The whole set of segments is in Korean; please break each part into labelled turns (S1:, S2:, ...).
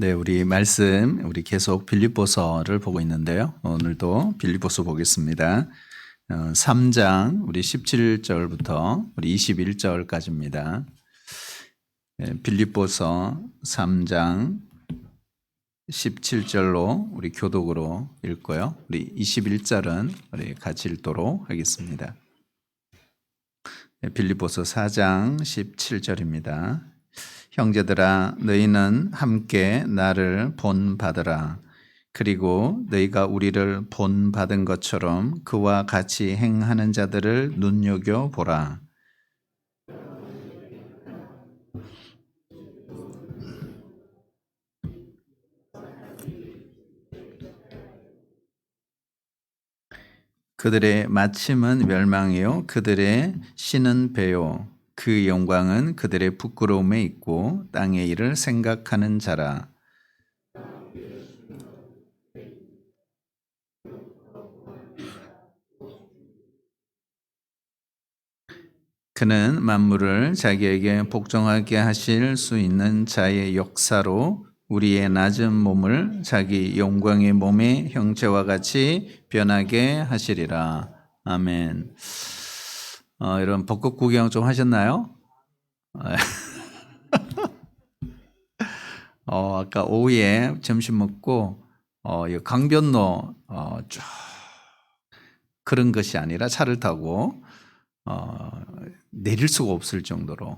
S1: 네, 우리 계속 빌립보서를 보고 있는데요. 오늘도 빌립보서 보겠습니다. 3장 우리 17절부터 우리 21절까지입니다. 빌립보서 3장 17절로 우리 교독으로 읽고요. 우리 21절은 우리 같이 읽도록 하겠습니다. 빌립보서 4장 17절입니다. 형제들아, 너희는 함께 나를 본받으라. 그리고 너희가 우리를 본받은 것처럼 그와 같이 행하는 자들을 눈여겨보라. 그들의 마침은 멸망이요 그들의 신은 배요 그 영광은 그들의 부끄러움에 있고 땅의 일을 생각하는 자라. 그는 만물을 자기에게 복종하게 하실 수 있는 자의 역사로 우리의 낮은 몸을 자기 영광의 몸의 형체와 같이 변하게 하시리라. 아멘. 여러분 벚꽃 구경 좀 하셨나요? 아까 오후에 점심 먹고 이 강변로 쭉 그런 것이 아니라 차를 타고 내릴 수가 없을 정도로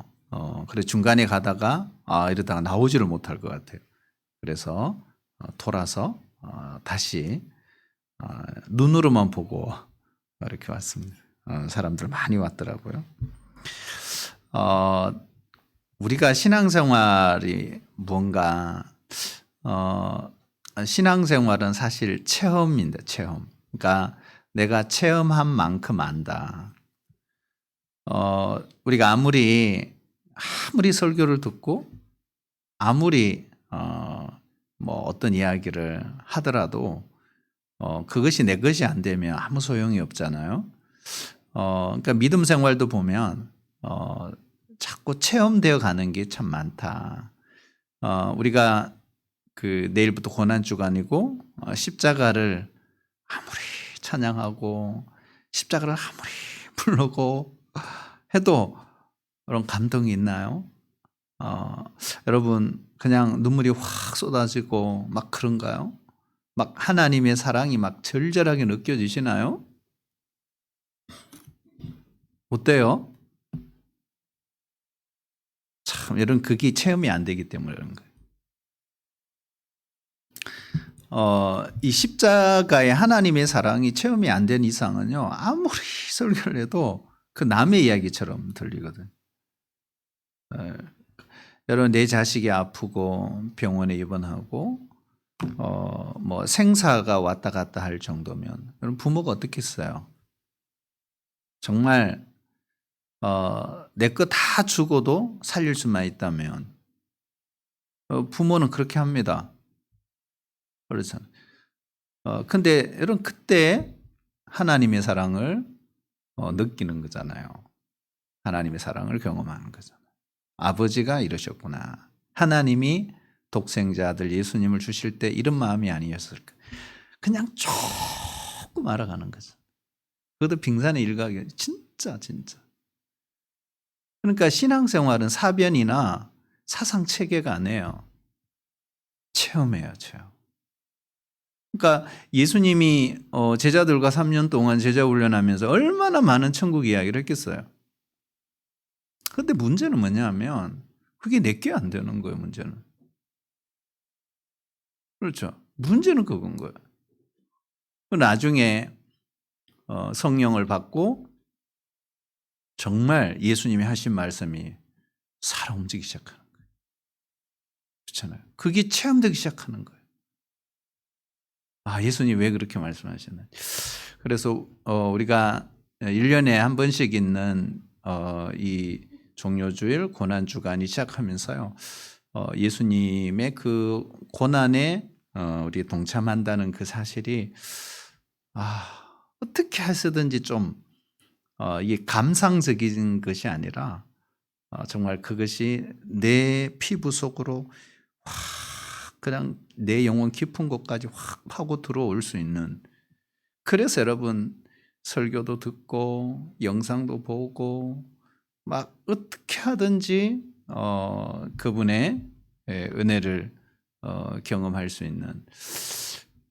S1: 그래 중간에 가다가 이러다가 나오지를 못할 것 같아요. 그래서 돌아서 다시 눈으로만 보고 이렇게 왔습니다. 사람들 많이 왔더라고요. 우리가 신앙생활이 뭔가 신앙생활은 사실 체험인데 체험. 그러니까 내가 체험한 만큼 안다. 우리가 아무리 설교를 듣고 아무리 뭐 어떤 이야기를 하더라도 그것이 내 것이 안 되면 아무 소용이 없잖아요. 그러니까 믿음 생활도 보면 자꾸 체험되어 가는 게 참 많다. 우리가 그 내일부터 고난 주간이고 십자가를 아무리 찬양하고 십자가를 아무리 부르고 해도 그런 감동이 있나요? 여러분 그냥 눈물이 확 쏟아지고 막 그런가요? 막 하나님의 사랑이 막 절절하게 느껴지시나요? 어때요? 참 이런 그게 체험이 안 되기 때문에 그런 거예요. 이 십자가의 하나님의 사랑이 체험이 안 된 이상은요 아무리 설교를 해도 그 남의 이야기처럼 들리거든. 여러분 내 자식이 아프고 병원에 입원하고 뭐 생사가 왔다 갔다 할 정도면 여러분 부모가 어떻겠어요? 정말 내 거 다 주고도 살릴 수만 있다면 부모는 그렇게 합니다. 그렇잖아요. 근데 여러분 그때 하나님의 사랑을 느끼는 거잖아요. 하나님의 사랑을 경험하는 거잖아요. 아버지가 이러셨구나. 하나님이 독생자 아들 예수님을 주실 때 이런 마음이 아니었을까. 그냥 조금 알아가는 거죠. 그것도 빙산의 일각이에요. 진짜. 그러니까 신앙생활은 사변이나 사상 체계가 아니에요. 체험이에요, 체험. 그러니까 예수님이 제자들과 3년 동안 제자 훈련하면서 얼마나 많은 천국 이야기를 했겠어요. 그런데 문제는 뭐냐면 그게 내게 안 되는 거예요, 문제는. 그렇죠. 문제는 그건 거예요. 나중에 성령을 받고 정말 예수님이 하신 말씀이 살아 움직이기 시작하는 거예요. 그렇잖아요. 그게 체험되기 시작하는 거예요. 예수님 왜 그렇게 말씀하셨나. 그래서 우리가 1년에 한 번씩 있는 이 종료주일 고난주간이 시작하면서요. 예수님의 그 고난에 우리 동참한다는 그 사실이 어떻게 하시든지 좀 이게 감상적인 것이 아니라 정말 그것이 내 피부 속으로 확 그냥 내 영혼 깊은 곳까지 확 파고 들어올 수 있는, 그래서 여러분 설교도 듣고 영상도 보고 막 어떻게 하든지 그분의 은혜를 경험할 수 있는,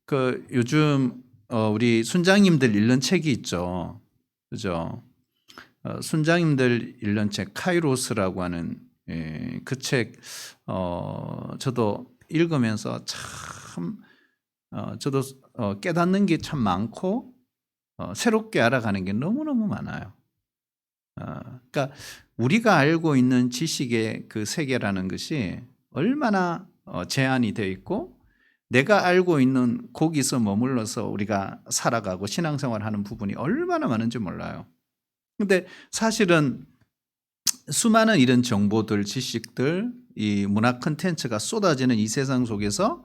S1: 그 요즘 우리 순장님들 읽는 책이 있죠, 그죠? 순장님들 읽는 책 카이로스라고 하는 그 책 저도 읽으면서 참 저도 깨닫는 게 참 많고 새롭게 알아가는 게 너무너무 많아요. 그러니까 우리가 알고 있는 지식의 그 세계라는 것이 얼마나 제한이 되어 있고, 내가 알고 있는 거기서 머물러서 우리가 살아가고 신앙생활하는 부분이 얼마나 많은지 몰라요. 근데 사실은 수많은 이런 정보들, 지식들, 이 문화 콘텐츠가 쏟아지는 이 세상 속에서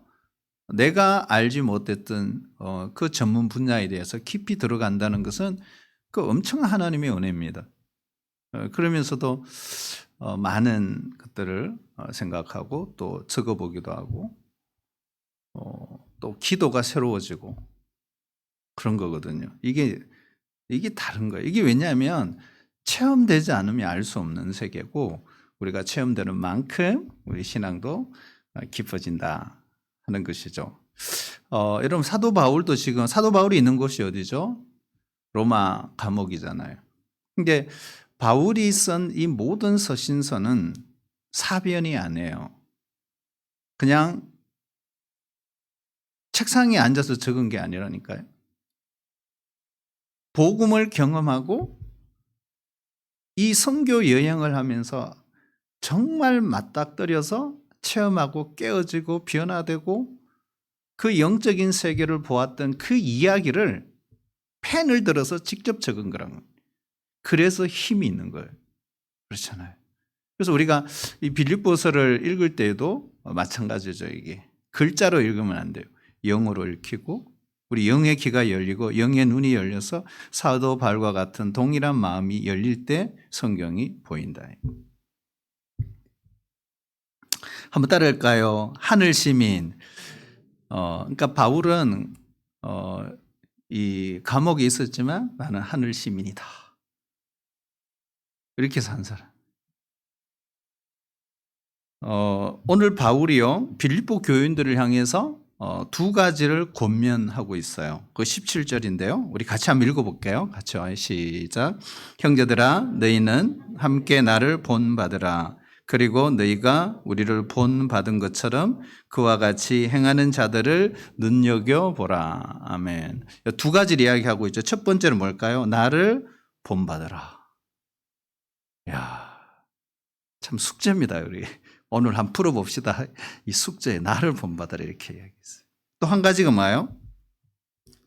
S1: 내가 알지 못했던 그 전문 분야에 대해서 깊이 들어간다는 것은 그 엄청난 하나님의 은혜입니다. 그러면서도 많은 것들을 생각하고 또 적어보기도 하고 또 기도가 새로워지고 그런 거거든요. 이게 다른 거예요. 이게 왜냐하면 체험되지 않으면 알 수 없는 세계고, 우리가 체험되는 만큼 우리 신앙도 깊어진다 하는 것이죠. 여러분 사도 바울도 지금 사도 바울이 있는 곳이 어디죠? 로마 감옥이잖아요. 근데 바울이 쓴 이 모든 서신서는 사변이 아니에요. 그냥 책상에 앉아서 적은 게 아니라니까요. 복음을 경험하고 이 선교 여행을 하면서 정말 맞닥뜨려서 체험하고 깨어지고 변화되고 그 영적인 세계를 보았던 그 이야기를 펜을 들어서 직접 적은 거란 거예요. 그래서 힘이 있는 거예요. 그렇잖아요. 그래서 우리가 이 빌립보서를 읽을 때에도 마찬가지죠. 이게 글자로 읽으면 안 돼요. 영어로 읽히고 우리 영의 귀가 열리고 영의 눈이 열려서 사도 바울과 같은 동일한 마음이 열릴 때 성경이 보인다. 한번 따라할까요? 하늘 시민. 그러니까 바울은 이 감옥에 있었지만 나는 하늘 시민이다. 이렇게 산 사람. 오늘 바울이요 빌립보 교인들을 향해서 두 가지를 권면하고 있어요. 그 17절인데요. 우리 같이 한번 읽어볼게요. 같이 시작. 형제들아 너희는 함께 나를 본받으라. 그리고 너희가 우리를 본받은 것처럼 그와 같이 행하는 자들을 눈여겨보라. 아멘. 두 가지를 이야기하고 있죠. 첫 번째는 뭘까요? 나를 본받으라. 이야, 참 숙제입니다. 우리 오늘 한번 풀어봅시다. 이 숙제에 나를 본받으라 이렇게 이야기했어요. 또 한 가지가 뭐예요?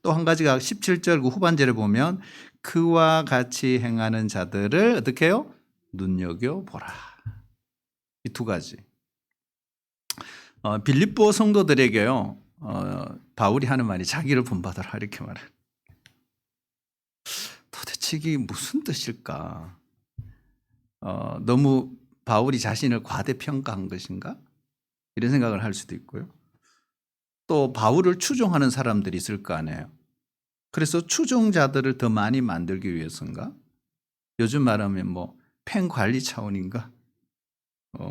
S1: 또 한 가지가 17절 그 후반절에 보면 그와 같이 행하는 자들을 어떻게 해요? 눈여겨보라. 이 두 가지. 빌립보 성도들에게요 바울이 하는 말이 자기를 본받으라 이렇게 말해요. 도대체 이게 무슨 뜻일까? 너무 바울이 자신을 과대평가한 것인가? 이런 생각을 할 수도 있고요. 또 바울을 추종하는 사람들이 있을 거 아니에요. 그래서 추종자들을 더 많이 만들기 위해서인가? 요즘 말하면 뭐 팬 관리 차원인가?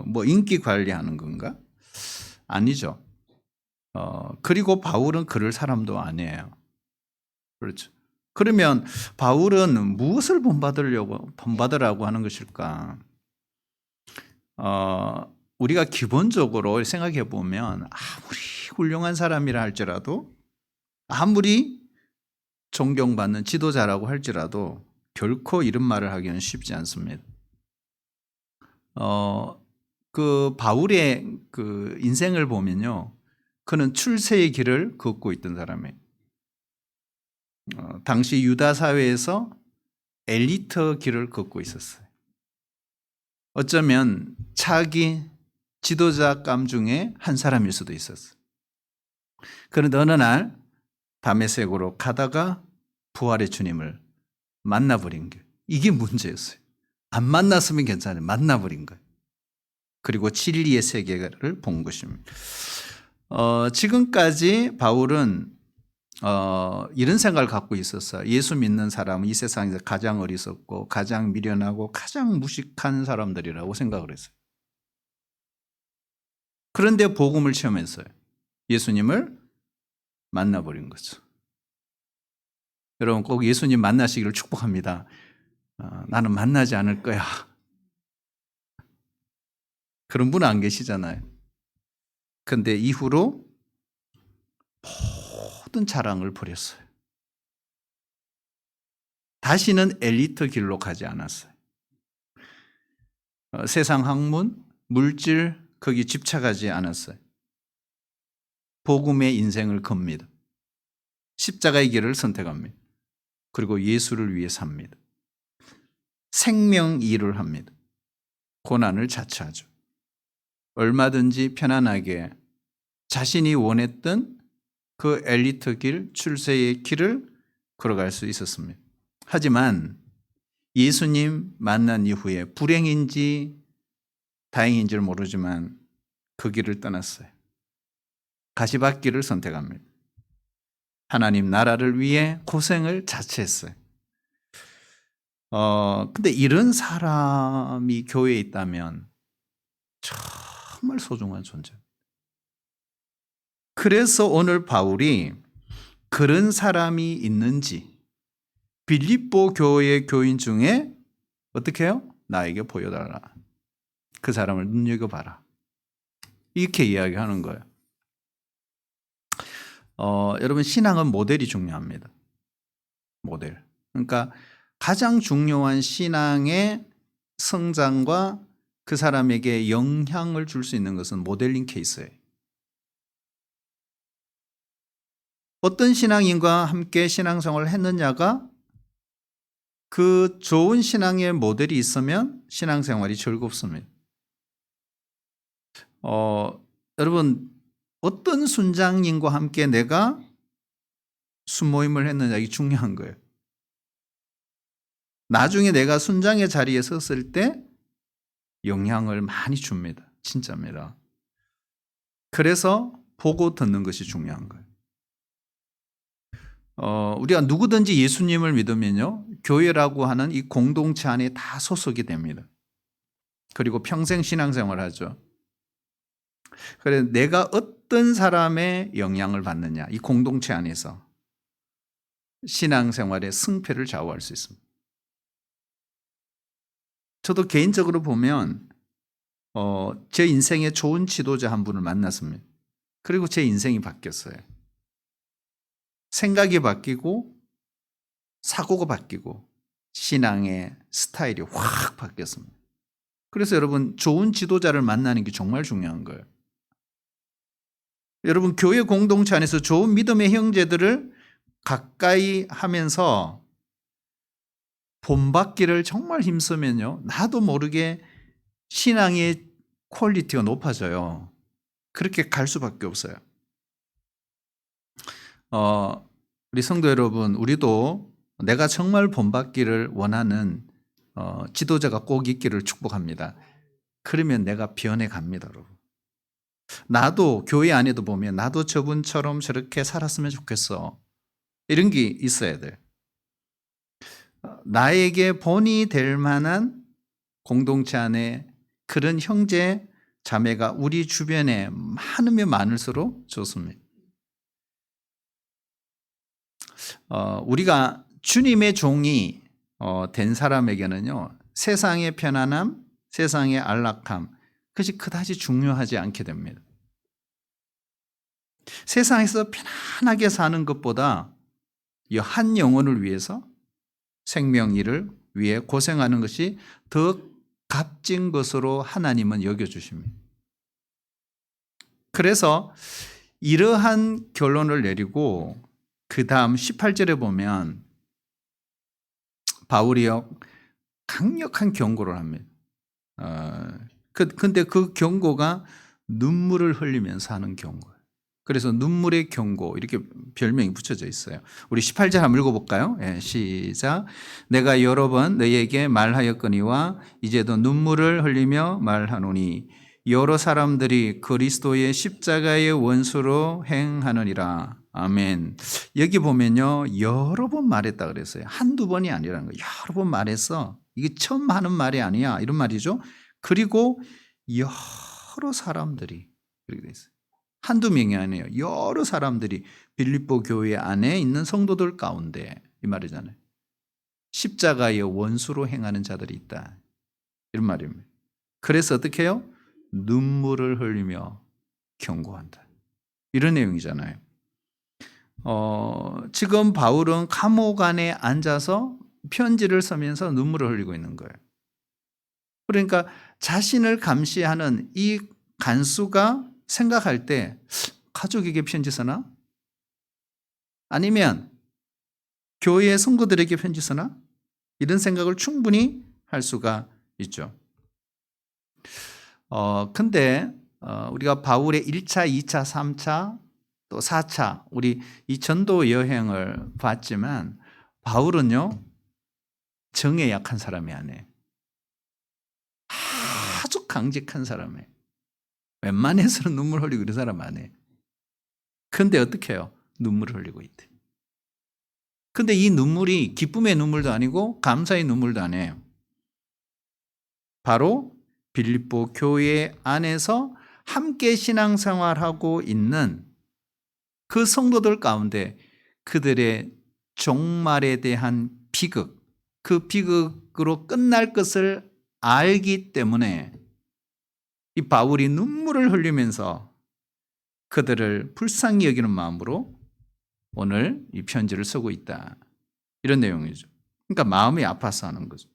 S1: 뭐 인기 관리하는 건가? 아니죠. 그리고 바울은 그럴 사람도 아니에요. 그렇죠. 그러면 바울은 무엇을 본받으라고 하는 것일까? 우리가 기본적으로 생각해 보면 아무리 훌륭한 사람이라 할지라도 아무리 존경받는 지도자라고 할지라도 결코 이런 말을 하기는 쉽지 않습니다. 그 바울의 그 인생을 보면요, 그는 출세의 길을 걷고 있던 사람이에요. 당시 유다 사회에서 엘리트 길을 걷고 있었어요. 어쩌면 차기 지도자감 중에 한 사람일 수도 있었어요. 그런데 어느 날 다메섹으로 가다가 부활의 주님을 만나버린 거예요. 이게 문제였어요. 안 만났으면 괜찮아요. 만나버린 거예요. 그리고 진리의 세계를 본 것입니다. 지금까지 바울은 이런 생각을 갖고 있었어요. 예수 믿는 사람은 이 세상에서 가장 어리석고 가장 미련하고 가장 무식한 사람들이라고 생각을 했어요. 그런데 복음을 체험했어요. 예수님을 만나버린 거죠. 여러분 꼭 예수님 만나시기를 축복합니다. 나는 만나지 않을 거야. 그런 분은 안 계시잖아요. 그런데 이후로 모든 자랑을 버렸어요. 다시는 엘리트 길로 가지 않았어요. 세상 학문, 물질 거기 집착하지 않았어요. 복음의 인생을 겁니다. 십자가의 길을 선택합니다. 그리고 예수를 위해 삽니다. 생명 일을 합니다. 고난을 자처하죠. 얼마든지 편안하게 자신이 원했던 그 엘리트 길, 출세의 길을 걸어갈 수 있었습니다. 하지만 예수님 만난 이후에 불행인지 다행인지를 모르지만 그 길을 떠났어요. 가시밭길을 선택합니다. 하나님 나라를 위해 고생을 자처했어요. 근데 이런 사람이 교회에 있다면 정말 소중한 존재. 그래서 오늘 바울이 그런 사람이 있는지 빌립보 교회 교인 중에 어떻게 해요? 나에게 보여달라. 그 사람을 눈여겨봐라. 이렇게 이야기하는 거예요. 여러분 신앙은 모델이 중요합니다. 모델. 그러니까 가장 중요한 신앙의 성장과 그 사람에게 영향을 줄 수 있는 것은 모델링 케이스예요. 어떤 신앙인과 함께 신앙생활을 했느냐가 그 좋은 신앙의 모델이 있으면 신앙생활이 즐겁습니다. 여러분 어떤 순장님과 함께 내가 순모임을 했느냐 이게 중요한 거예요. 나중에 내가 순장의 자리에 섰을 때 영향을 많이 줍니다. 진짜입니다. 그래서 보고 듣는 것이 중요한 거예요. 우리가 누구든지 예수님을 믿으면요, 교회라고 하는 이 공동체 안에 다 소속이 됩니다. 그리고 평생 신앙생활을 하죠. 그래서 내가 어떤 사람의 영향을 받느냐, 이 공동체 안에서 신앙생활의 승패를 좌우할 수 있습니다. 저도 개인적으로 보면 제 인생에 좋은 지도자 한 분을 만났습니다. 그리고 제 인생이 바뀌었어요. 생각이 바뀌고 사고가 바뀌고 신앙의 스타일이 확 바뀌었습니다. 그래서 여러분 좋은 지도자를 만나는 게 정말 중요한 거예요. 여러분 교회 공동체 안에서 좋은 믿음의 형제들을 가까이 하면서 본받기를 정말 힘쓰면요, 나도 모르게 신앙의 퀄리티가 높아져요. 그렇게 갈 수밖에 없어요. 우리 성도 여러분, 우리도 내가 정말 본받기를 원하는 지도자가 꼭 있기를 축복합니다. 그러면 내가 변해 갑니다, 여러분. 나도 교회 안에도 보면 나도 저분처럼 저렇게 살았으면 좋겠어. 이런 게 있어야 돼. 나에게 본이 될 만한 공동체 안에 그런 형제 자매가 우리 주변에 많으면 많을수록 좋습니다. 우리가 주님의 종이 된 사람에게는요, 세상의 편안함, 세상의 안락함, 그것이 그다지 중요하지 않게 됩니다. 세상에서 편안하게 사는 것보다 이 한 영혼을 위해서 생명 일을 위해 고생하는 것이 더 값진 것으로 하나님은 여겨주십니다. 그래서 이러한 결론을 내리고 그 다음 18절에 보면 바울이요 강력한 경고를 합니다. 근데 그 경고가 눈물을 흘리면서 하는 경고예요. 그래서 눈물의 경고 이렇게 별명이 붙여져 있어요. 우리 18절 한번 읽어볼까요? 시작. 내가 여러 번 너희에게 말하였거니와 이제도 눈물을 흘리며 말하노니 여러 사람들이 그리스도의 십자가의 원수로 행하느니라. 아멘. 여기 보면요, 여러 번 말했다 그랬어요. 한두 번이 아니라는 거예요. 여러 번 말했어. 이게 처음 하는 말이 아니야. 이런 말이죠. 그리고 여러 사람들이 그렇게 돼 있어요. 한두 명이 아니에요. 여러 사람들이 빌립보 교회 안에 있는 성도들 가운데 이 말이잖아요. 십자가의 원수로 행하는 자들이 있다. 이런 말입니다. 그래서 어떻게 해요? 눈물을 흘리며 경고한다. 이런 내용이잖아요. 지금 바울은 감옥 안에 앉아서 편지를 쓰면서 눈물을 흘리고 있는 거예요. 그러니까 자신을 감시하는 이 간수가 생각할 때 가족에게 편지 쓰나? 아니면 교회 성도들에게 편지 쓰나? 이런 생각을 충분히 할 수가 있죠. 근데 우리가 바울의 1차, 2차, 3차, 또 4차 우리 이 전도 여행을 봤지만 바울은요 정에 약한 사람이 아니에요. 아주 강직한 사람이에요. 웬만해서는 눈물 흘리고 이런 사람 아니에요. 근데 어떻게 해요? 눈물을 흘리고 있대. 근데 이 눈물이 기쁨의 눈물도 아니고 감사의 눈물도 아니에요. 바로 빌립보 교회 안에서 함께 신앙생활하고 있는 그 성도들 가운데 그들의 종말에 대한 비극, 그 비극으로 끝날 것을 알기 때문에 이 바울이 눈물을 흘리면서 그들을 불쌍히 여기는 마음으로 오늘 이 편지를 쓰고 있다. 이런 내용이죠. 그러니까 마음이 아파서 하는 거죠.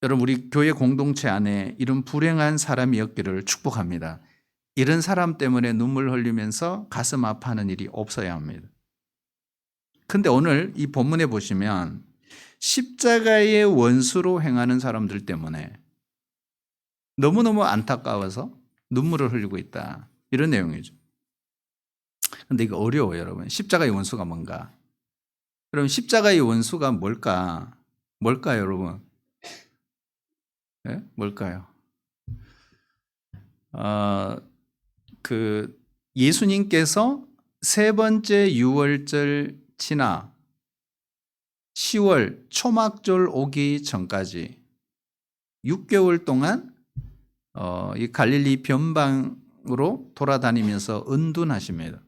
S1: 여러분 우리 교회 공동체 안에 이런 불행한 사람이 없기를 축복합니다. 이런 사람 때문에 눈물 흘리면서 가슴 아파하는 일이 없어야 합니다. 근데 오늘 이 본문에 보시면 십자가의 원수로 행하는 사람들 때문에 너무너무 안타까워서 눈물을 흘리고 있다. 이런 내용이죠. 근데 이거 어려워요, 여러분. 십자가의 원수가 뭔가? 그럼 십자가의 원수가 뭘까? 뭘까요, 여러분? 네? 뭘까요? 예수님께서 세 번째 유월절 지나 10월 초막절 오기 전까지 6개월 동안 이 갈릴리 변방으로 돌아다니면서 은둔하십니다.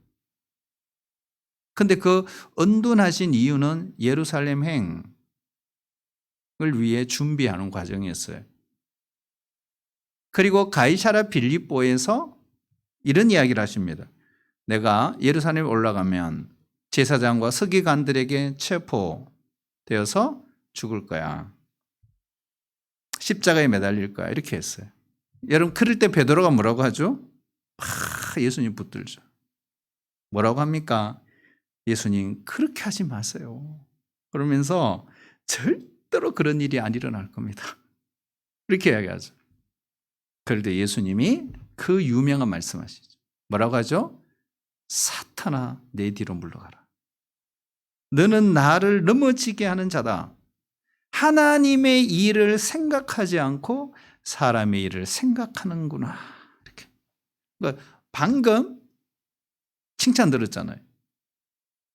S1: 근데 그 은둔하신 이유는 예루살렘 행을 위해 준비하는 과정이었어요. 그리고 가이사랴 빌립보에서 이런 이야기를 하십니다. 내가 예루살렘에 올라가면 제사장과 서기관들에게 체포되어서 죽을 거야. 십자가에 매달릴 거야. 이렇게 했어요. 여러분 그럴 때 베드로가 뭐라고 하죠? 예수님 붙들죠. 뭐라고 합니까? 예수님 그렇게 하지 마세요. 그러면서 절대로 그런 일이 안 일어날 겁니다. 이렇게 이야기하죠. 그런데 예수님이 그 유명한 말씀하시죠. 뭐라고 하죠? 사탄아 내 뒤로 물러가라. 너는 나를 넘어지게 하는 자다. 하나님의 일을 생각하지 않고 사람의 일을 생각하는구나. 이렇게. 그러니까 방금 칭찬 들었잖아요.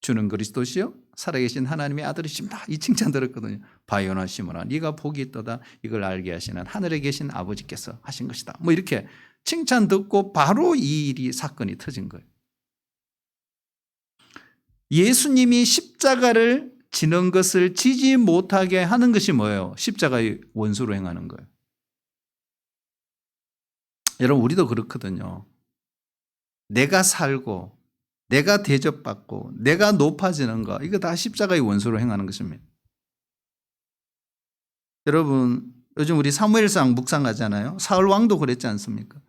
S1: 주는 그리스도시요 살아계신 하나님의 아들이십니다. 이 칭찬 들었거든요. 바요나 시몬아 네가 복이 있도다. 이걸 알게 하시는 하늘에 계신 아버지께서 하신 것이다. 뭐 이렇게 칭찬 듣고 바로 이 일이 사건이 터진 거예요. 예수님이 십자가를 지는 것을 지지 못하게 하는 것이 뭐예요? 십자가의 원수로 행하는 거예요. 여러분 우리도 그렇거든요. 내가 살고 내가 대접받고 내가 높아지는 거 이거 다 십자가의 원수로 행하는 것입니다. 여러분 요즘 우리 사무엘상 묵상하잖아요. 사울 왕도 그랬지 않습니까?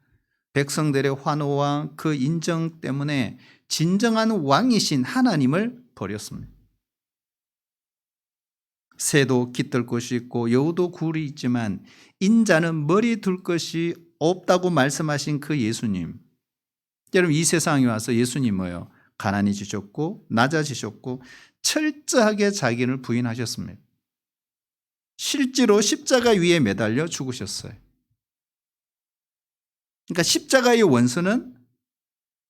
S1: 백성들의 환호와 그 인정 때문에 진정한 왕이신 하나님을 버렸습니다. 새도 깃들 곳이 있고 여우도 굴이 있지만 인자는 머리 둘 것이 없다고 말씀하신 그 예수님. 여러분 이 세상에 와서 예수님 뭐예요? 가난해지셨고 낮아지셨고 철저하게 자기를 부인하셨습니다. 실제로 십자가 위에 매달려 죽으셨어요. 그러니까 십자가의 원수는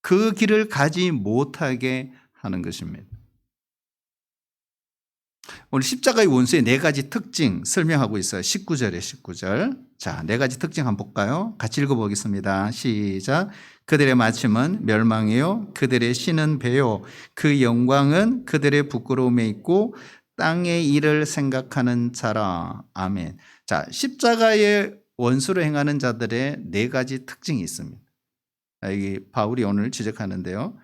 S1: 그 길을 가지 못하게 하는 것입니다. 오늘 십자가의 원수의 네 가지 특징 설명하고 있어요. 19절에 19절. 자, 네 가지 특징 한번 볼까요? 같이 읽어보겠습니다. 시작. 그들의 마침은 멸망이요. 그들의 신은 배요. 그 영광은 그들의 부끄러움에 있고 땅의 일을 생각하는 자라. 아멘. 자, 십자가의 원수로 행하는 자들의 네 가지 특징이 있습니다. 여기 바울이 오늘 지적하는데요.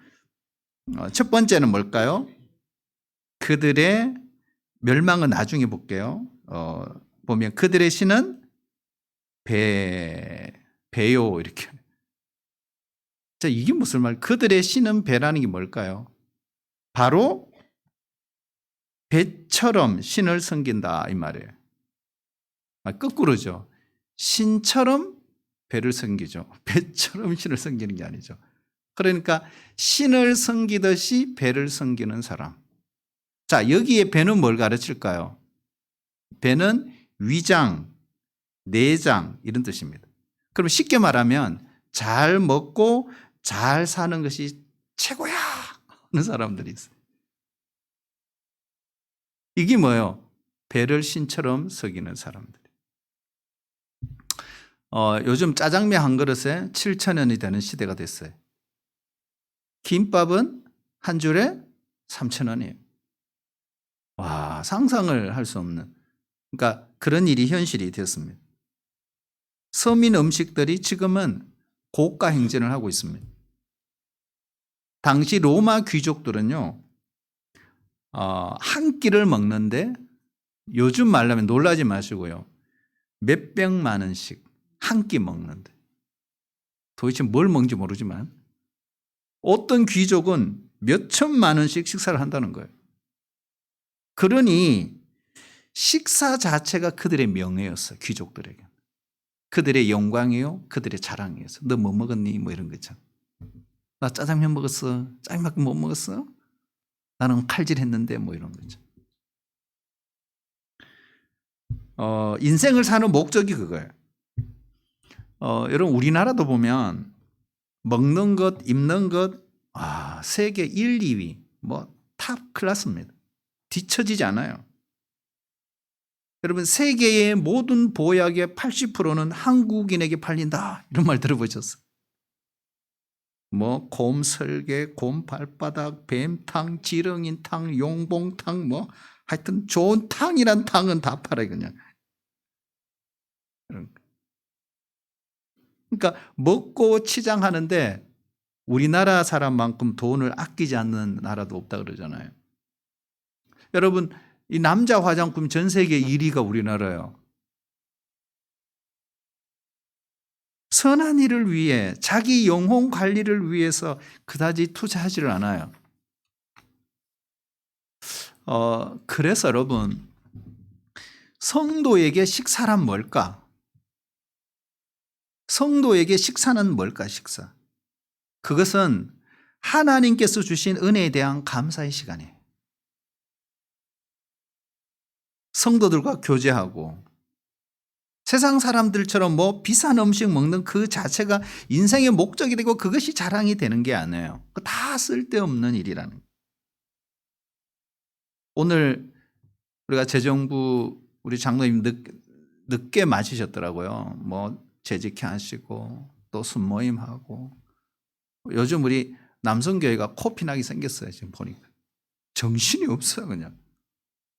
S1: 첫 번째는 뭘까요? 그들의 멸망은 나중에 볼게요. 보면 그들의 신은 배요 이렇게. 자, 이게 무슨 말? 그들의 신은 배라는 게 뭘까요? 바로 배처럼 신을 섬긴다 이 말이에요. 거꾸로죠. 신처럼 배를 섬기죠. 배처럼 신을 섬기는 게 아니죠. 그러니까 신을 섬기듯이 배를 섬기는 사람. 자, 여기에 배는 뭘 가르칠까요? 배는 위장, 내장 이런 뜻입니다. 그럼 쉽게 말하면 잘 먹고 잘 사는 것이 최고야 하는 사람들이 있어요. 이게 뭐예요? 배를 신처럼 섬기는 사람들. 요즘 짜장면 한 그릇에 7,000원이 되는 시대가 됐어요. 김밥은 한 줄에 3,000원이에요. 와, 상상을 할 수 없는. 그러니까 그런 일이 현실이 되었습니다. 서민 음식들이 지금은 고가 행진을 하고 있습니다. 당시 로마 귀족들은요, 한 끼를 먹는데 요즘 말로 하면 놀라지 마시고요. 몇백만 원씩 한 끼 먹는데. 도대체 뭘 먹는지 모르지만 어떤 귀족은 몇천만 원씩 식사를 한다는 거예요. 그러니 식사 자체가 그들의 명예였어요. 귀족들에게. 그들의 영광이요. 그들의 자랑이었어. 너 뭐 먹었니? 뭐 이런 거 있잖아. 나 짜장면 먹었어. 짜장면 못 먹었어? 나는 칼질했는데 뭐 이런 거 있잖아. 인생을 사는 목적이 그거예요. 여러분 우리나라도 보면 먹는 것, 입는 것, 세계 1, 2위 뭐 탑 클래스입니다. 뒤처지지 않아요. 여러분 세계의 모든 보약의 80%는 한국인에게 팔린다 이런 말 들어보셨어요? 뭐 곰설계, 곰발바닥, 뱀탕, 지렁인탕, 용봉탕 뭐 하여튼 좋은 탕이란 탕은 다 팔아요 그냥. 그러니까 먹고 치장하는데 우리나라 사람만큼 돈을 아끼지 않는 나라도 없다 그러잖아요. 여러분 이 남자 화장품 전 세계 1위가 우리나라예요. 선한 일을 위해 자기 영혼 관리를 위해서 그다지 투자하지를 않아요. 그래서 여러분 성도에게 식사란 뭘까? 성도에게 식사는 뭘까? 식사. 그것은 하나님께서 주신 은혜에 대한 감사의 시간이에요. 성도들과 교제하고 세상 사람들처럼 뭐 비싼 음식 먹는 그 자체가 인생의 목적이 되고 그것이 자랑이 되는 게 아니에요. 다 쓸데없는 일이라는 거예요. 오늘 우리가 재정부 우리 장로님 늦게 마치셨더라고요. 뭐 재직회 하시고 또 순모임하고 요즘 우리 남성교회가 코피나게 생겼어요. 지금 보니까 정신이 없어요 그냥.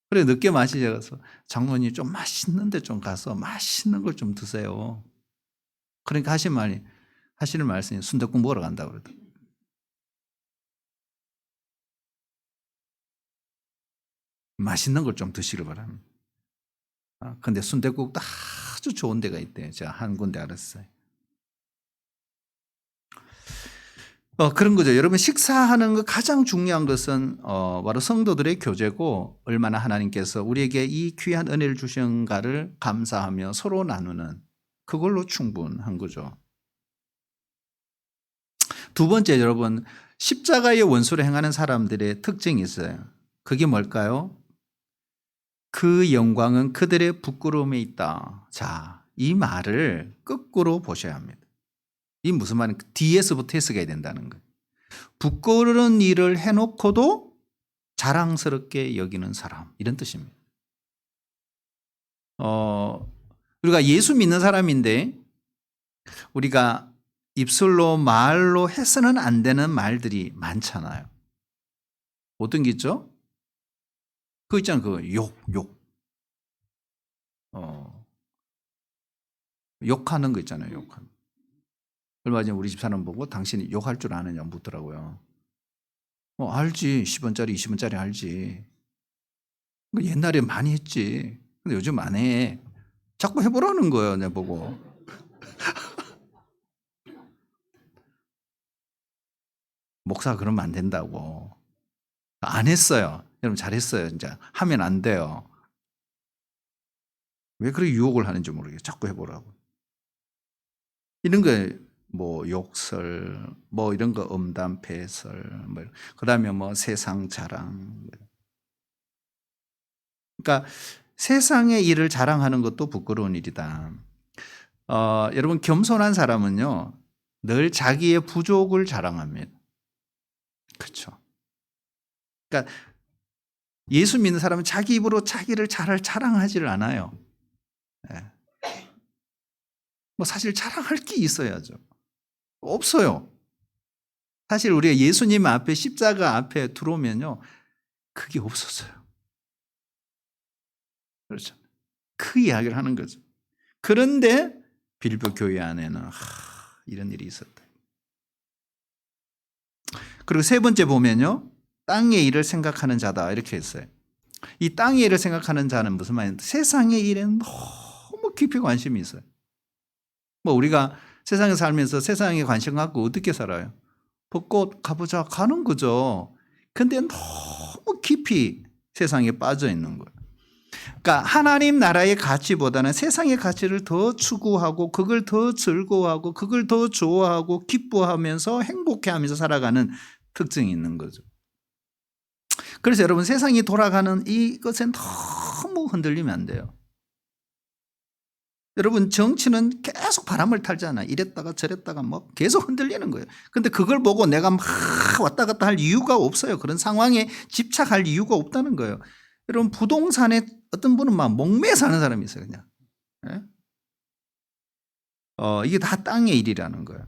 S1: 그래 늦게 마시셔서 장로님 좀 맛있는 데 좀 가서 맛있는 걸 좀 드세요. 그러니까 하시는 말씀이 순댓국 먹으러 간다고 그러더라고요. 맛있는 걸 좀 드시길 바랍니다. 근데 순댓국도 아주 좋은 데가 있대요. 제가 한 군데 알았어요. 그런 거죠. 여러분 식사하는 거 가장 중요한 것은 바로 성도들의 교제고 얼마나 하나님께서 우리에게 이 귀한 은혜를 주신가를 감사하며 서로 나누는 그걸로 충분한 거죠. 두 번째 여러분 십자가의 원수를 행하는 사람들의 특징이 있어요. 그게 뭘까요? 그 영광은 그들의 부끄러움에 있다. 자, 이 말을 거꾸로 보셔야 합니다. 이 무슨 말은 DS부터 해석해야 된다는 거예요. 부끄러운 일을 해놓고도 자랑스럽게 여기는 사람, 이런 뜻입니다. 우리가 예수 믿는 사람인데 우리가 입술로 말로 해서는 안 되는 말들이 많잖아요. 어떤 게 있죠? 그거 있잖아요. 그 욕. 욕하는 거 있잖아요. 욕하는. 얼마 전에 우리 집사람 보고 당신이 욕할 줄 아느냐 묻더라고요. 알지. 10원짜리 20원짜리 알지. 옛날에 많이 했지. 근데 요즘 안 해. 자꾸 해보라는 거예요. 내 보고. 목사가 그러면 안 된다고. 안 했어요. 여러분 잘했어요. 이제 하면 안 돼요. 왜 그렇게 유혹을 하는지 모르겠어요. 자꾸 해보라고. 이런 거 뭐 욕설, 뭐 이런 거 음담, 패설, 뭐 그다음에 뭐 세상 자랑. 그러니까 세상의 일을 자랑하는 것도 부끄러운 일이다. 여러분 겸손한 사람은요 늘 자기의 부족을 자랑합니다. 그렇죠. 그러니까 예수 믿는 사람은 자기 입으로 자기를 잘 자랑하지를 않아요. 네. 뭐 사실 자랑할 게 있어야죠. 없어요. 사실 우리가 예수님 앞에 십자가 앞에 들어오면요 그게 없었어요. 그렇죠. 그 이야기를 하는 거죠. 그런데 빌보 교회 안에는 이런 일이 있었다. 그리고 세 번째 보면요 땅의 일을 생각하는 자다 이렇게 했어요. 이 땅의 일을 생각하는 자는 무슨 말인지 세상의 일에 너무 깊이 관심이 있어요. 뭐 우리가 세상에 살면서 세상에 관심 갖고 어떻게 살아요? 벚꽃 가보자 가는 거죠. 근데 너무 깊이 세상에 빠져 있는 거예요. 그러니까 하나님 나라의 가치보다는 세상의 가치를 더 추구하고 그걸 더 즐거워하고 그걸 더 좋아하고 기뻐하면서 행복해하면서 살아가는 특징이 있는 거죠. 그래서 여러분 세상이 돌아가는 이것에 너무 흔들리면 안 돼요. 여러분 정치는 계속 바람을 탈잖아. 이랬다가 저랬다가 뭐 계속 흔들리는 거예요. 근데 그걸 보고 내가 막 왔다 갔다 할 이유가 없어요. 그런 상황에 집착할 이유가 없다는 거예요. 여러분 부동산에 어떤 분은 막 목매에 사는 사람이 있어요. 그냥. 네? 이게 다 땅의 일이라는 거예요.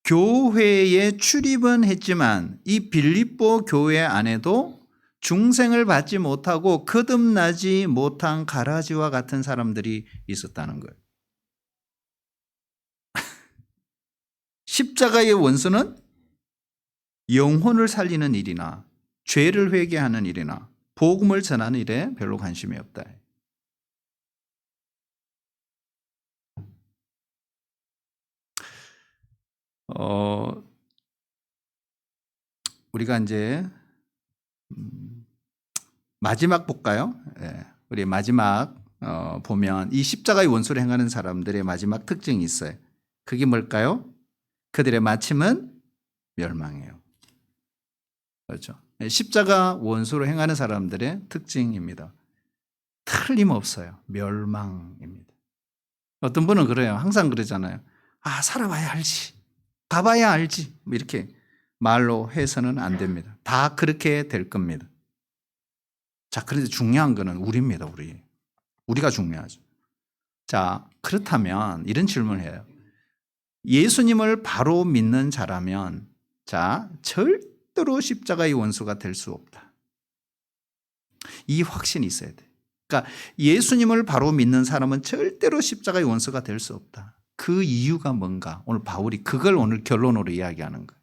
S1: 교회에 출입은 했지만 이 빌립보 교회 안에도 중생을 받지 못하고 거듭나지 못한 가라지와 같은 사람들이 있었다는 거예요. 십자가의 원수는 영혼을 살리는 일이나 죄를 회개하는 일이나 복음을 전하는 일에 별로 관심이 없다. 우리가 이제 마지막 볼까요? 네. 우리 마지막 보면 이 십자가의 원수를 행하는 사람들의 마지막 특징이 있어요. 그게 뭘까요? 그들의 마침은 멸망이에요. 그렇죠. 십자가 원수로 행하는 사람들의 특징입니다. 틀림없어요. 멸망입니다. 어떤 분은 그래요. 항상 그러잖아요. 살아봐야 알지. 가봐야 알지. 뭐 이렇게 말로 해서는 안 됩니다. 다 그렇게 될 겁니다. 자, 그런데 중요한 거는 우리입니다. 우리가 중요하죠. 자, 그렇다면 이런 질문을 해요. 예수님을 바로 믿는 자라면 자, 절대로 십자가의 원수가 될 수 없다. 이 확신이 있어야 돼. 그러니까 예수님을 바로 믿는 사람은 절대로 십자가의 원수가 될 수 없다. 그 이유가 뭔가? 오늘 바울이 그걸 오늘 결론으로 이야기하는 거예요.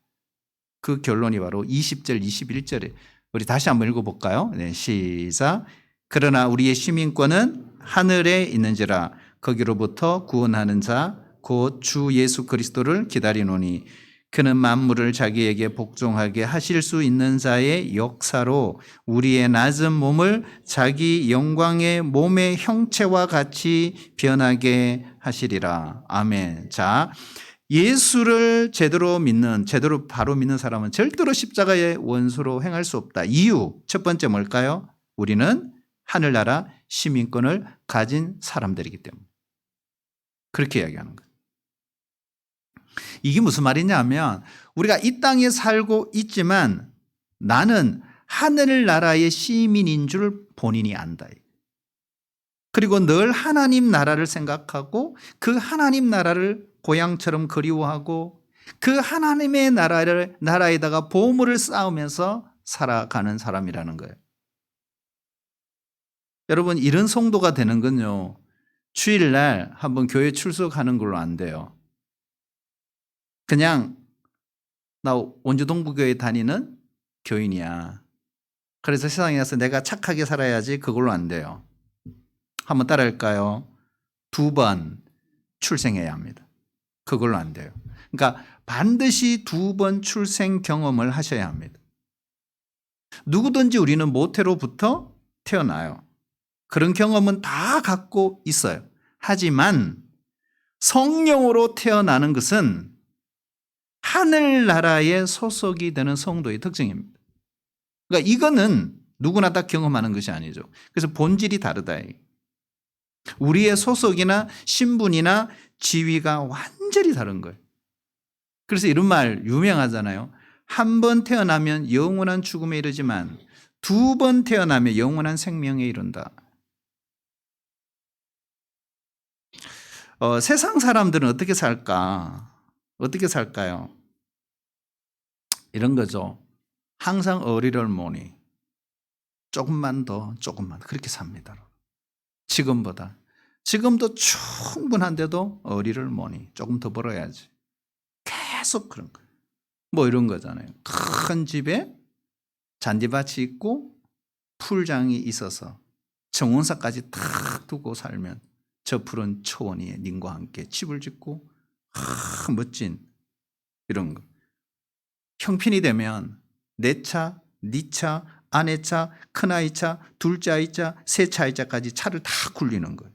S1: 그 결론이 바로 20절, 21절에 우리 다시 한번 읽어볼까요? 네, 시작. 그러나 우리의 시민권은 하늘에 있는지라 거기로부터 구원하는 자 곧 주 예수 그리스도를 기다리노니 그는 만물을 자기에게 복종하게 하실 수 있는 자의 역사로 우리의 낮은 몸을 자기 영광의 몸의 형체와 같이 변하게 하시리라. 아멘. 자, 예수를 제대로 바로 믿는 사람은 절대로 십자가의 원수로 행할 수 없다. 이유 첫 번째 뭘까요? 우리는 하늘나라 시민권을 가진 사람들이기 때문에. 그렇게 이야기하는 거예요. 이게 무슨 말이냐면 우리가 이 땅에 살고 있지만 나는 하늘나라의 시민인 줄 본인이 안다. 그리고 늘 하나님 나라를 생각하고 그 하나님 나라를 고향처럼 그리워하고 그 하나님의 나라에다가 보물을 쌓으면서 살아가는 사람이라는 거예요. 여러분, 이런 성도가 되는 건요, 주일날 한번 교회 출석하는 걸로 안 돼요. 그냥 나 원주동부교회 다니는 교인이야. 그래서 세상에 와서 내가 착하게 살아야지, 그걸로 안 돼요. 한번 따라할까요? 2번 출생해야 합니다. 그걸로 안 돼요. 그러니까 반드시 2번 출생 경험을 하셔야 합니다. 누구든지 우리는 모태로부터 태어나요. 그런 경험은 다 갖고 있어요. 하지만 성령으로 태어나는 것은 하늘나라의 소속이 되는 성도의 특징입니다. 그러니까 이거는 누구나 다 경험하는 것이 아니죠. 그래서 본질이 다르다. 우리의 소속이나 신분이나 지위가 완전히 다른 거예요. 그래서 이런 말 유명하잖아요. 한 번 태어나면 영원한 죽음에 이르지만 2번 태어나면 영원한 생명에 이른다. 세상 사람들은 어떻게 살까? 어떻게 살까요? 이런 거죠. 항상 어리를 모니 조금만 더 그렇게 삽니다. 지금보다. 지금도 충분한데도 어리를 모니 조금 더 벌어야지. 계속 그런 거예요. 뭐 이런 거잖아요. 큰 집에 잔디밭이 있고 풀장이 있어서 정원사까지 탁 두고 살면 저 푸른 초원이 님과 함께 집을 짓고 멋진 이런 거. 형편이 되면 내 차, 네 차, 아내 차, 큰아이 차, 둘째 아이 차, 셋째 아이 차까지 차를 다 굴리는 거예요.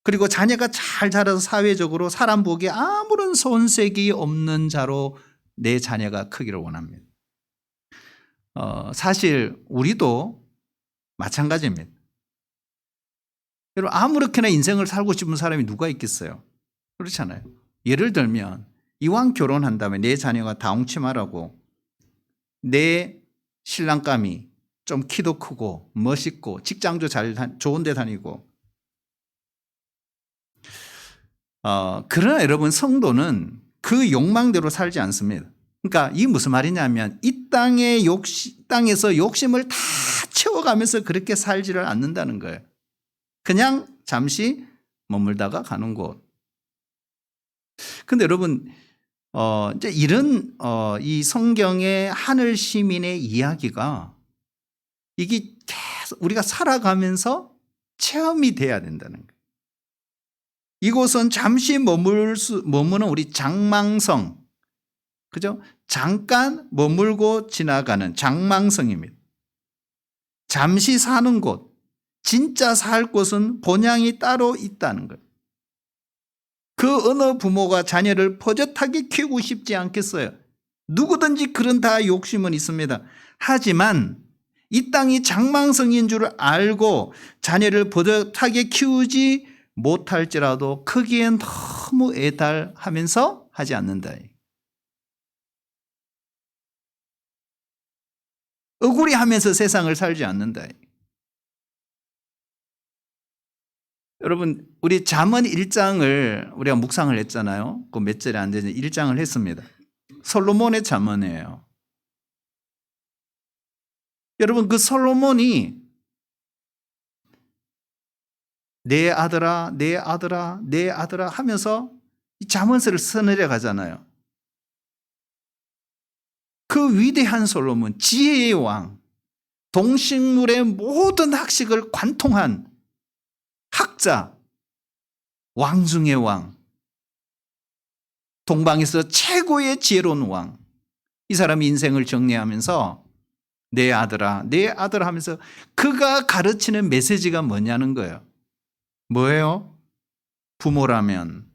S1: 그리고 자녀가 잘 자라서 사회적으로 사람 보기에 아무런 손색이 없는 자로 내 자녀가 크기를 원합니다. 사실 우리도 마찬가지입니다. 여러분, 아무렇게나 인생을 살고 싶은 사람이 누가 있겠어요? 그렇잖아요. 예를 들면 이왕 결혼한다면 내 자녀가 다홍치마라고 내 신랑감이 좀 키도 크고 멋있고 직장도 좋은 데 다니고. 그러나 여러분, 성도는 그 욕망대로 살지 않습니다. 그러니까 이게 무슨 말이냐면 이 땅에서 욕심을 다 채워가면서 그렇게 살지를 않는다는 거예요. 그냥 잠시 머물다가 가는 곳. 근데 여러분, 이제 이런 이 성경의 하늘 시민의 이야기가 이게 계속 우리가 살아가면서 체험이 돼야 된다는 거예요. 이곳은 잠시 머무는 우리 장망성, 그죠? 잠깐 머물고 지나가는 장망성입니다. 잠시 사는 곳, 진짜 살 곳은 본향이 따로 있다는 거예요. 그 어느 부모가 자녀를 버젓하게 키우고 싶지 않겠어요? 누구든지 그런 다 욕심은 있습니다. 하지만 이 땅이 장망성인 줄 알고 자녀를 버젓하게 키우지 못할지라도 크기엔 너무 애달하면서 하지 않는다. 억울해하면서 세상을 살지 않는다. 여러분, 우리 잠언 1장을 우리가 묵상을 했잖아요. 그 몇 절에 안 되는 1장을 했습니다. 솔로몬의 잠언이에요. 여러분, 그 솔로몬이 내 아들아, 내 아들아, 내 아들아 하면서 이 잠언서를 써내려 가잖아요. 그 위대한 솔로몬, 지혜의 왕, 동식물의 모든 학식을 관통한 학자, 왕 중의 왕, 동방에서 최고의 지혜로운 왕. 이 사람이 인생을 정리하면서 내 아들아, 내 아들아 하면서 그가 가르치는 메시지가 뭐냐는 거예요. 뭐예요? 부모라면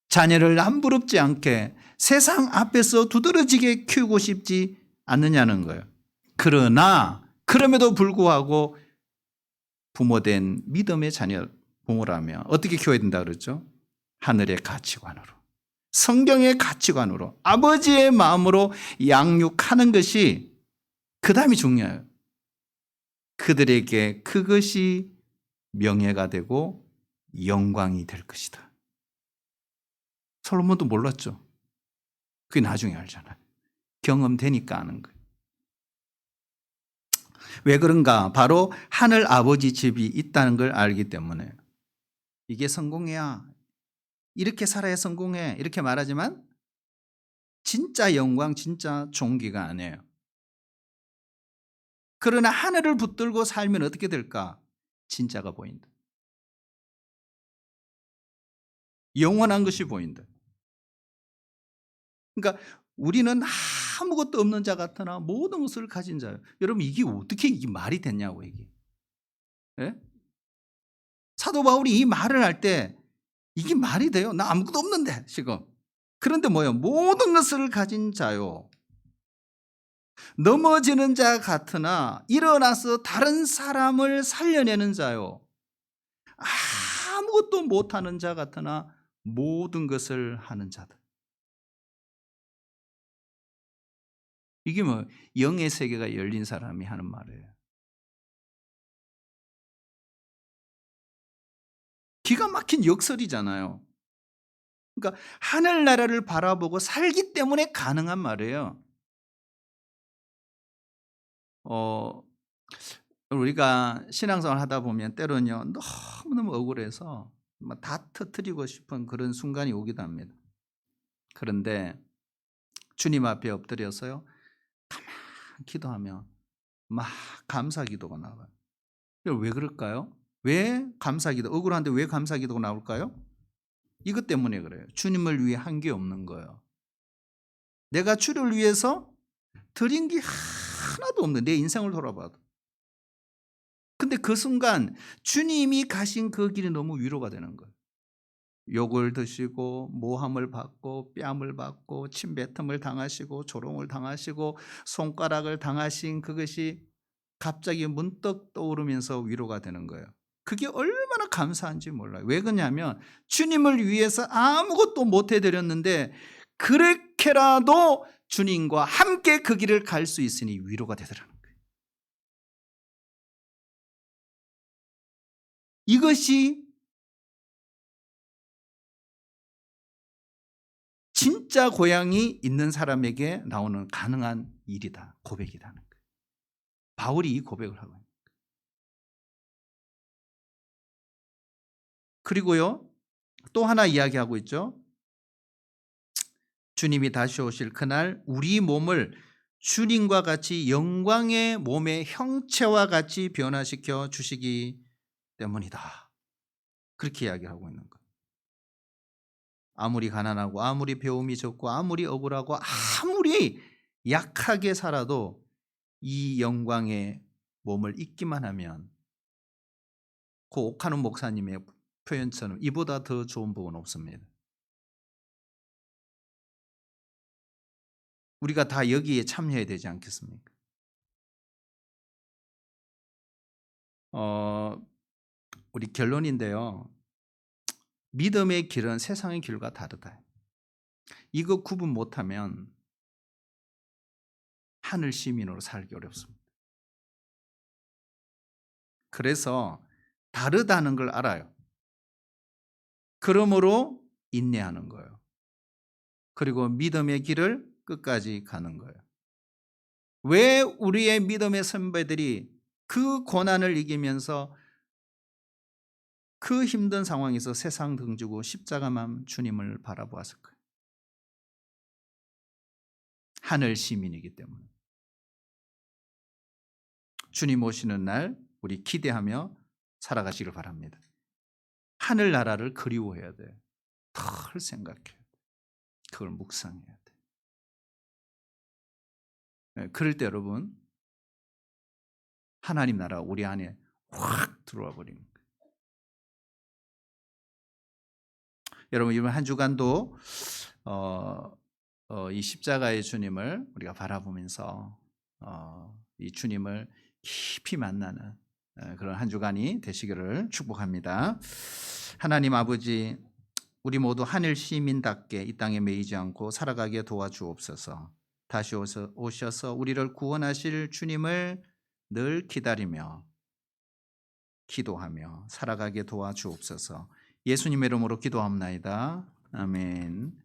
S1: 자녀를 남부럽지 않게 세상 앞에서 두드러지게 키우고 싶지 않느냐는 거예요. 그러나 그럼에도 불구하고 부모된 믿음의 자녀 부모라면 어떻게 키워야 된다 그랬죠? 하늘의 가치관으로, 성경의 가치관으로, 아버지의 마음으로 양육하는 것이 그 다음이 중요해요. 그들에게 그것이 명예가 되고 영광이 될 것이다. 솔로몬도 몰랐죠. 그게 나중에 알잖아요. 경험되니까 아는 거예요. 왜 그런가? 바로 하늘 아버지 집이 있다는 걸 알기 때문에. 이게 성공이야. 이렇게 살아야 성공해. 이렇게 말하지만 진짜 영광, 진짜 존귀가 아니에요. 그러나 하늘을 붙들고 살면 어떻게 될까? 진짜가 보인다. 영원한 것이 보인다. 그러니까 우리는 아무것도 없는 자 같으나 모든 것을 가진 자예요. 여러분 이게 어떻게 이게 말이 됐냐고 이게. 예? 사도 바울이 이 말을 할 때 이게 말이 돼요? 나 아무것도 없는데 지금. 그런데 뭐예요? 모든 것을 가진 자요. 넘어지는 자 같으나 일어나서 다른 사람을 살려내는 자요. 아무것도 못하는 자 같으나 모든 것을 하는 자들. 이게 뭐 영의 세계가 열린 사람이 하는 말이에요. 기가 막힌 역설이잖아요. 그러니까 하늘나라를 바라보고 살기 때문에 가능한 말이에요. 우리가 신앙생활 하다 보면 때로는요 너무너무 억울해서 막 다 터뜨리고 싶은 그런 순간이 오기도 합니다. 그런데 주님 앞에 엎드려서요 가만히 기도하면 막 감사 기도가 나와요. 왜 그럴까요? 왜 감사 기도, 억울한데 왜 감사 기도가 나올까요? 이것 때문에 그래요. 주님을 위해 한 게 없는 거예요. 내가 주를 위해서 드린 게 하나도 없는 내 인생을 돌아봐도. 근데 그 순간 주님이 가신 그 길이 너무 위로가 되는 거예요. 욕을 드시고 모함을 받고 뺨을 받고 침뱉음을 당하시고 조롱을 당하시고 손가락을 당하신 그것이 갑자기 문득 떠오르면서 위로가 되는 거예요. 그게 얼마나 감사한지 몰라요. 왜 그러냐면 주님을 위해서 아무것도 못 해드렸는데 그렇게라도 주님과 함께 그 길을 갈 수 있으니 위로가 되더라는 거예요. 이것이 진짜 고향이 있는 사람에게 나오는 가능한 일이다. 고백이라는 거예요. 바울이 이 고백을 하고 있는 거예요. 그리고요. 또 하나 이야기하고 있죠. 주님이 다시 오실 그날 우리 몸을 주님과 같이 영광의 몸의 형체와 같이 변화시켜 주시기 때문이다. 그렇게 이야기하고 있는 거예요. 아무리 가난하고 아무리 배움이 적고 아무리 억울하고 아무리 약하게 살아도 이 영광의 몸을 입기만 하면 그 옥하는 목사님의 표현처럼 이보다 더 좋은 복은 없습니다. 우리가 다 여기에 참여해야 되지 않겠습니까? 우리 결론인데요. 믿음의 길은 세상의 길과 다르다. 이거 구분 못하면 하늘 시민으로 살기 어렵습니다. 그래서 다르다는 걸 알아요. 그러므로 인내하는 거예요. 그리고 믿음의 길을 끝까지 가는 거예요. 왜 우리의 믿음의 선배들이 그 고난을 이기면서 그 힘든 상황에서 세상 등지고 십자가만 주님을 바라보았을까요? 하늘 시민이기 때문에. 주님 오시는 날 우리 기대하며 살아가시길 바랍니다. 하늘나라를 그리워해야 돼. 덜 생각해야 돼. 그걸 묵상해야 돼. 그럴 때 여러분 하나님 나라 우리 안에 확 들어와 버립니다. 여러분 이번 한 주간도 이 십자가의 주님을 우리가 바라보면서 이 주님을 깊이 만나는 그런 한 주간이 되시기를 축복합니다. 하나님 아버지, 우리 모두 하늘 시민답게 이 땅에 매이지 않고 살아가게 도와주옵소서. 다시 오셔서 우리를 구원하실 주님을 늘 기다리며 기도하며 살아가게 도와주옵소서. 예수님의 이름으로 기도합나이다. 아멘.